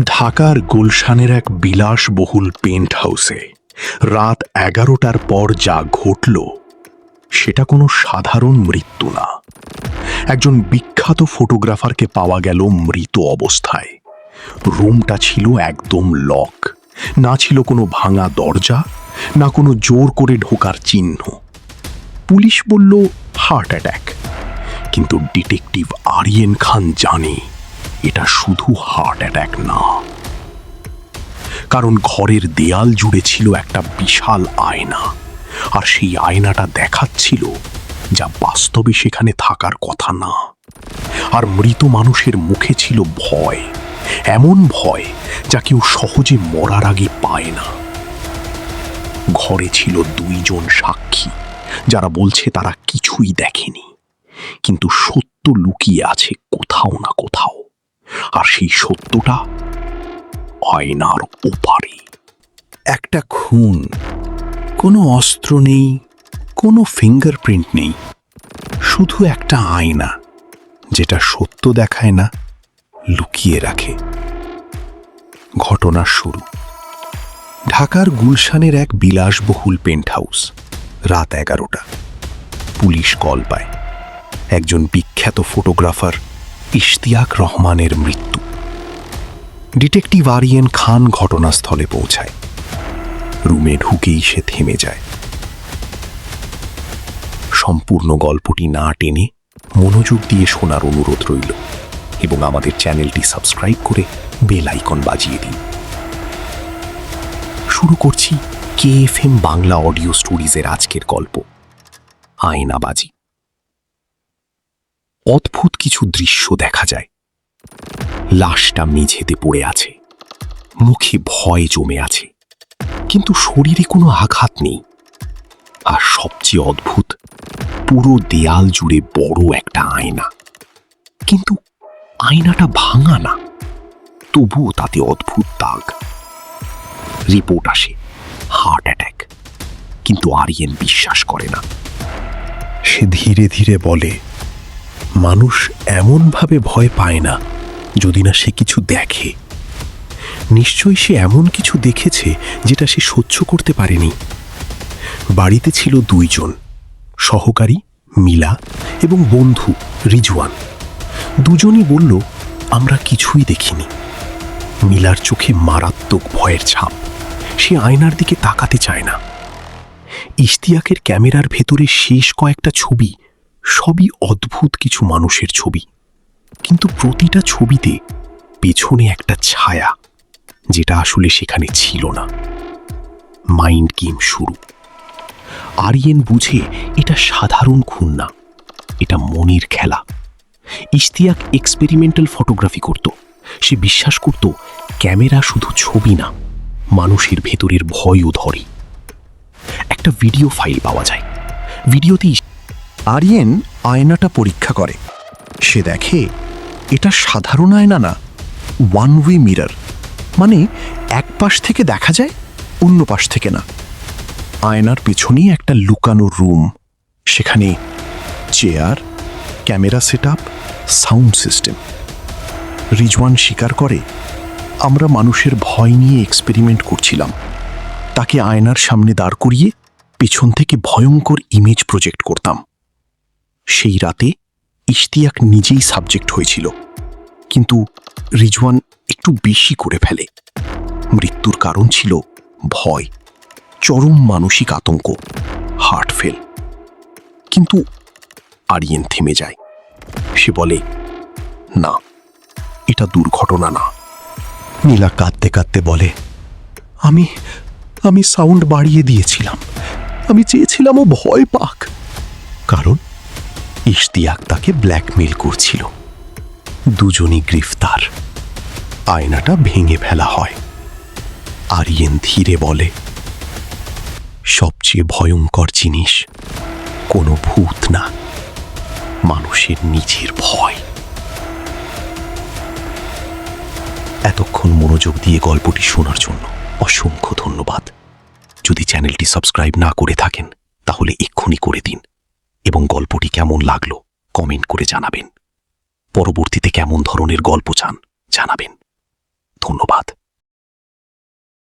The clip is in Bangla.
ঢাকার গুলশানের এক বিলাসবহুল পেন্ট হাউসে রাত 11টার পর যা ঘটল সেটা কোনো সাধারণ মৃত্যু না। একজন বিখ্যাত ফটোগ্রাফারকে পাওয়া গেল মৃত অবস্থায়। রুমটা ছিল একদম লক, না ছিল কোনো ভাঙা দরজা, না কোনো জোর করে ঢোকার চিহ্ন। পুলিশ বলল হার্ট অ্যাটাক, কিন্তু ডিটেকটিভ আরিয়েন খান জানে এটা শুধু হার্ট অ্যাটাক না, কারণ ঘরের দেয়াল জুড়ে ছিল একটা বিশাল আয়না, আর সেই আয়নাটা দেখাচ্ছিল যা বাস্তবে সেখানে থাকার কথা না। আর মৃত মানুষের মুখে ছিল ভয়, এমন ভয় যা কেউ সহজে মরার আগে পায় না। ঘরে ছিল 2 জন সাক্ষী যারা বলছে তারা কিছুই দেখেনি, কিন্তু সত্য লুকিয়ে আছে কোথাও না কোথাও, আর সেই সত্যটা আয়নার ওপারে। একটা খুন, কোনো অস্ত্র নেই, কোনো ফিঙ্গারপ্রিন্ট নেই, শুধু একটা আয়না যেটা সত্য দেখায় না, লুকিয়ে রাখে। ঘটনার শুরু ঢাকার গুলশানের এক বিলাসবহুল পেন্ট হাউস। রাত 11টা। পুলিশ কল পায় একজন বিখ্যাত ফটোগ্রাফার ইশতিয়াক রহমানের মৃত্যু। ডিটেকটিভ আরিয়েন খান ঘটনাস্থলে পৌঁছায়। রুমে ঢুকেই সে থেমে যায়। সম্পূর্ণ গল্পটি না টেনে মনোযোগ দিয়ে শোনার অনুরোধ রইল, এবং আমাদের চ্যানেলটি সাবস্ক্রাইব করে বেল আইকন বাজিয়ে দিন। শুরু করছি KFM বাংলা অডিও স্টোরিজের আজকের গল্প, আয়নাবাজি। অদ্ভুত কিছু দৃশ্য দেখা যায়। লাশটা মেঝেতে পড়ে আছে, মুখে ভয় জমে আছে, কিন্তু শরীরে কোনো আঘাত নেই। আর সবচেয়ে অদ্ভুত, পুরো দেয়াল জুড়ে বড় একটা আয়না, কিন্তু আয়নাটা ভাঙা না, তবুও তাতে অদ্ভুত দাগ। রিপোর্ট আসে হার্ট অ্যাটাক, কিন্তু আরিয়েন বিশ্বাস করে না। সে ধীরে ধীরে বলে, মানুষ এমনভাবে ভয় পায় না যদি না সে কিছু দেখে। নিশ্চয়ই সে এমন কিছু দেখেছে যেটা সে সহ্য করতে পারেনি। বাড়িতে ছিল 2 জন, সহকারী মিলা এবং বন্ধু রিজওয়ান। দুজনই বলল, আমরা কিছুই দেখিনি। মিলার চোখে মারাত্মক ভয়ের ছাপ, সে আয়নার দিকে তাকাতে চায় না। ইশতিয়াকের ক্যামেরার ভেতরে শেষ কয়েকটা ছবি সবই অদ্ভুত কিছু মানুষের ছবি, কিন্তু প্রতিটা ছবিতে পেছনে একটা ছায়া, যেটা আসলে সেখানে ছিল না। মাইন্ড গেম শুরু। আরিয়েন বুঝে এটা সাধারণ খুন না, এটা মনের খেলা। ইশতিয়াক এক্সপেরিমেন্টাল ফটোগ্রাফি করত। সে বিশ্বাস করত ক্যামেরা শুধু ছবি না, মানুষের ভেতরের ভয়ও ধরে। একটা ভিডিও ফাইল পাওয়া যায়। ভিডিওতে আরিয়েন আয়নাটা পরীক্ষা করে। সে দেখে এটা সাধারণ আয়না না, 1 ওয়ে মিরর, মানে এক পাশ থেকে দেখা যায়, অন্য পাশ থেকে না। আয়নার পেছনেই একটা লুকানো রুম, সেখানে chair, camera setup, sound system. Rizwan স্বীকার করে, আমরা মানুষের ভয় নিয়ে এক্সপেরিমেন্ট করছিলাম। তাকে আয়নার সামনে দাঁড় করিয়ে পেছন থেকে ভয়ঙ্কর ইমেজ প্রজেক্ট করতাম। সেই রাতে ইশতিয়াক নিজেই সাবজেক্ট হয়েছিল, কিন্তু রিজওয়ান একটু বেশি করে ফেলে। মৃত্যুর কারণ ছিল ভয়, চরম মানসিক আতঙ্ক, হার্ট ফেল। কিন্তু আরিয়েন থেমে যায়। সে বলে, না, এটা দুর্ঘটনা না। নীলা কাঁদতে কাঁদতে বলে, আমি সাউন্ড বাড়িয়ে দিয়েছিলাম। আমি চেয়েছিলাম ও ভয় পাক। কারণ ইশতিয়াক তাকে ব্ল্যাকমেল করছিল। দুজনই গ্রেফতার। আয়নাটা ভেঙে ফেলা হয়। আরিয়েন ধীরে বলে, সবচেয়ে ভয়ঙ্কর জিনিস কোনো ভূত না, মানুষের নিজের ভয়। এতক্ষণ মনোযোগ দিয়ে গল্পটি শোনার জন্য অসংখ্য ধন্যবাদ। যদি চ্যানেলটি সাবস্ক্রাইব না করে থাকেন তাহলে এক্ষুনি করে দিন, এবং গল্পটি কেমন লাগলো কমেন্ট করে জানাবেন। পরবর্তীতে কেমন ধরনের গল্প চান জানাবেন। ধন্যবাদ।